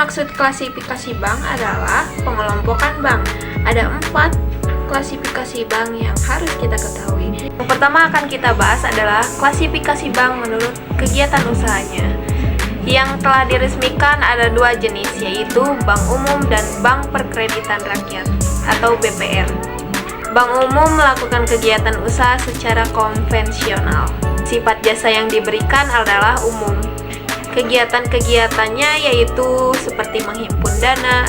maksud klasifikasi bank adalah pengelompokan bank. Ada 4 klasifikasi bank yang harus kita ketahui. Yang pertama akan kita bahas adalah klasifikasi bank menurut kegiatan usahanya. Yang telah diresmikan ada 2 jenis, yaitu bank umum dan bank perkreditan rakyat atau BPR. Bank umum melakukan kegiatan usaha secara konvensional. Sifat jasa yang diberikan adalah umum. Kegiatan-kegiatannya yaitu seperti menghimpun dana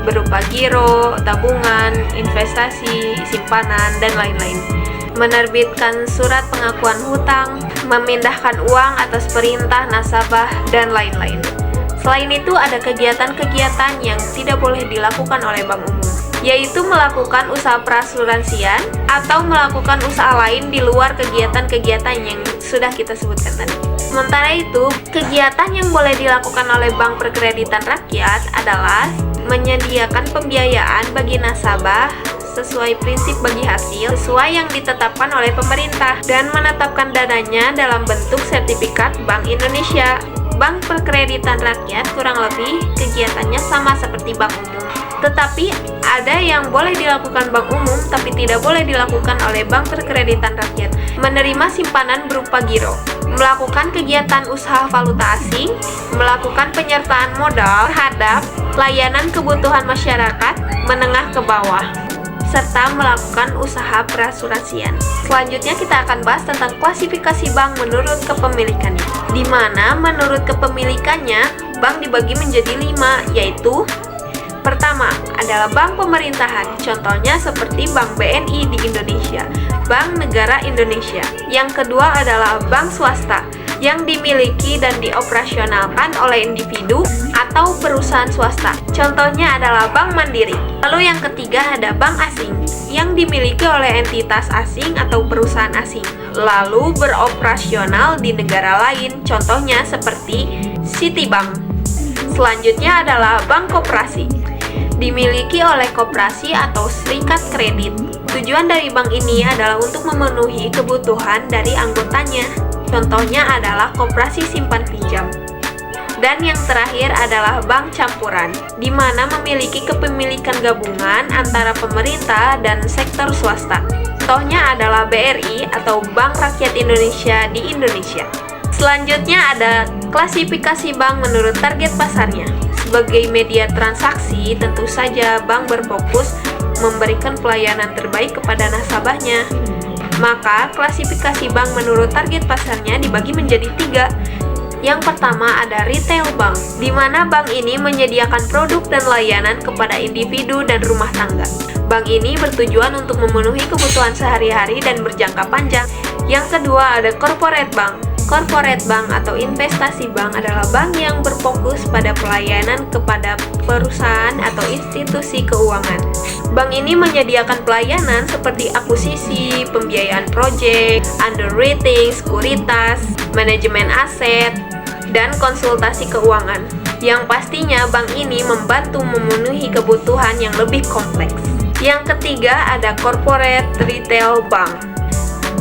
berupa giro, tabungan, investasi, simpanan, dan lain-lain. Menerbitkan surat pengakuan hutang, memindahkan uang atas perintah nasabah, dan lain-lain. Selain itu ada kegiatan-kegiatan yang tidak boleh dilakukan oleh bank umum, yaitu melakukan usaha perasuransian atau melakukan usaha lain di luar kegiatan-kegiatan yang sudah kita sebutkan tadi. Sementara itu, kegiatan yang boleh dilakukan oleh bank perkreditan rakyat adalah menyediakan pembiayaan bagi nasabah sesuai prinsip bagi hasil sesuai yang ditetapkan oleh pemerintah dan menetapkan dananya dalam bentuk sertifikat Bank Indonesia. Bank perkreditan rakyat kurang lebih kegiatannya sama seperti bank umum, tetapi ada yang boleh dilakukan bank umum tapi tidak boleh dilakukan oleh bank perkreditan rakyat. Menerima simpanan berupa giro, melakukan kegiatan usaha valuta asing, melakukan penyertaan modal terhadap layanan kebutuhan masyarakat menengah ke bawah, serta melakukan usaha perasuransian. Selanjutnya kita akan bahas tentang klasifikasi bank menurut kepemilikannya, di mana menurut kepemilikannya bank dibagi menjadi 5, yaitu pertama adalah bank pemerintahan, contohnya seperti Bank BNI di Indonesia, Bank Negara Indonesia. Yang kedua adalah bank swasta yang dimiliki dan dioperasionalkan oleh individu atau perusahaan swasta, contohnya adalah Bank Mandiri. Lalu yang ketiga ada bank asing yang dimiliki oleh entitas asing atau perusahaan asing, lalu beroperasional di negara lain, contohnya seperti Citibank. Selanjutnya adalah bank koperasi, dimiliki oleh koperasi atau serikat kredit. Tujuan dari bank ini adalah untuk memenuhi kebutuhan dari anggotanya, contohnya adalah koperasi simpan pinjam. Dan yang terakhir adalah bank campuran, di mana memiliki kepemilikan gabungan antara pemerintah dan sektor swasta. Contohnya adalah BRI atau Bank Rakyat Indonesia di Indonesia. Selanjutnya ada klasifikasi bank menurut target pasarnya. Sebagai media transaksi, tentu saja bank berfokus memberikan pelayanan terbaik kepada nasabahnya. Maka klasifikasi bank menurut target pasarnya dibagi menjadi 3. Yang pertama ada retail bank, di mana bank ini menyediakan produk dan layanan kepada individu dan rumah tangga. Bank ini bertujuan untuk memenuhi kebutuhan sehari-hari dan berjangka panjang. Yang kedua ada corporate bank. Corporate bank atau investasi bank adalah bank yang berfokus pada pelayanan kepada perusahaan atau institusi keuangan. Bank ini menyediakan pelayanan seperti akuisisi, pembiayaan proyek, underwriting, sekuritas, manajemen aset, dan konsultasi keuangan. Yang pastinya bank ini membantu memenuhi kebutuhan yang lebih kompleks. Yang ketiga ada corporate retail bank.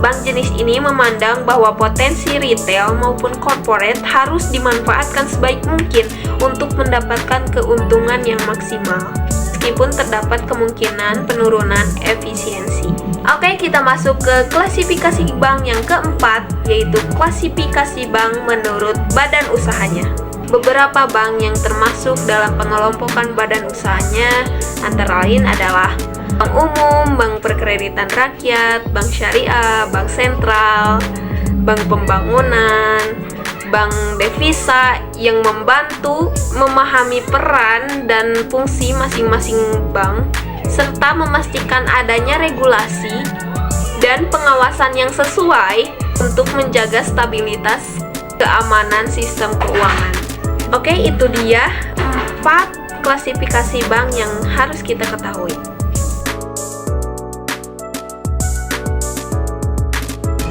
Bank jenis ini memandang bahwa potensi retail maupun corporate harus dimanfaatkan sebaik mungkin untuk mendapatkan keuntungan yang maksimal, meskipun terdapat kemungkinan penurunan efisiensi. Oke, kita masuk ke klasifikasi bank yang keempat, yaitu klasifikasi bank menurut badan usahanya. Beberapa bank yang termasuk dalam pengelompokan badan usahanya antara lain adalah bank umum, bank perkreditan rakyat, bank syariah, bank sentral, bank pembangunan, bank devisa yang membantu memahami peran dan fungsi masing-masing bank, serta memastikan adanya regulasi dan pengawasan yang sesuai untuk menjaga stabilitas keamanan sistem keuangan. Oke, itu dia 4 klasifikasi bank yang harus kita ketahui.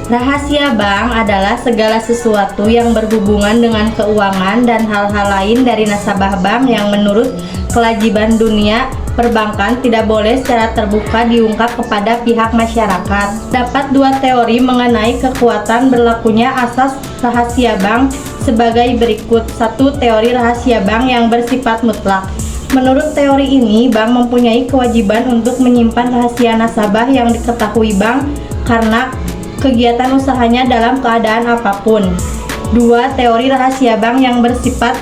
Rahasia bank adalah segala sesuatu yang berhubungan dengan keuangan dan hal-hal lain dari nasabah bank yang menurut kewajiban dunia perbankan tidak boleh secara terbuka diungkap kepada pihak masyarakat. Dapat dua teori mengenai kekuatan berlakunya asas rahasia bank sebagai berikut. Satu, teori rahasia bank yang bersifat mutlak. Menurut teori ini, bank mempunyai kewajiban untuk menyimpan rahasia nasabah yang diketahui bank karena kegiatan usahanya dalam keadaan apapun. Dua, teori rahasia bank yang bersifat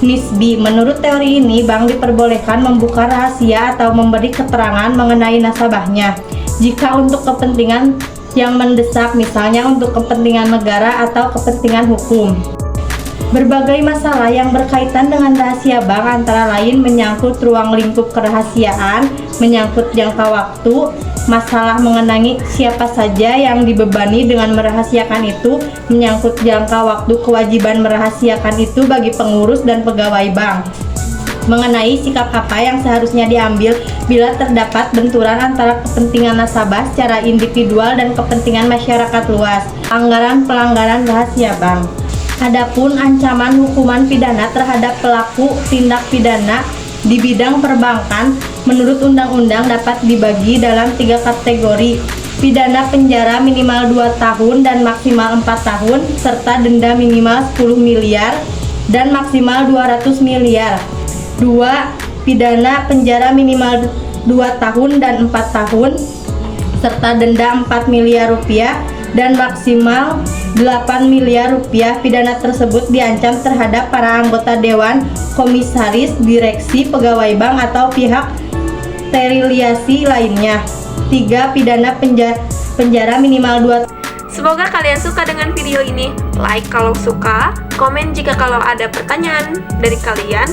nisbi. Menurut teori ini, bank diperbolehkan membuka rahasia atau memberi keterangan mengenai nasabahnya jika untuk kepentingan yang mendesak, misalnya untuk kepentingan negara atau kepentingan hukum. Berbagai masalah yang berkaitan dengan rahasia bank antara lain menyangkut ruang lingkup kerahasiaan, menyangkut jangka waktu, masalah mengenai siapa saja yang dibebani dengan merahasiakan itu, menyangkut jangka waktu kewajiban merahasiakan itu bagi pengurus dan pegawai bank, mengenai sikap apa yang seharusnya diambil bila terdapat benturan antara kepentingan nasabah secara individual dan kepentingan masyarakat luas, pelanggaran rahasia bank. Adapun ancaman hukuman pidana terhadap pelaku tindak pidana di bidang perbankan menurut undang-undang dapat dibagi dalam 3 kategori: pidana penjara minimal 2 tahun dan maksimal 4 tahun, serta denda minimal 10 miliar dan maksimal 200 miliar. 2. Pidana penjara minimal 2 tahun dan 4 tahun, serta denda 4 miliar rupiah dan maksimal 8 miliar rupiah. Pidana tersebut diancam terhadap para anggota dewan, komisaris, direksi, pegawai bank atau pihak teriliasi lainnya. 3. Pidana penjara minimal 2. Semoga kalian suka dengan video ini. Like kalau suka, komen jika kalau ada pertanyaan dari kalian.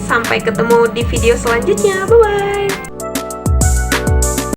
Sampai ketemu di video selanjutnya. Bye-bye.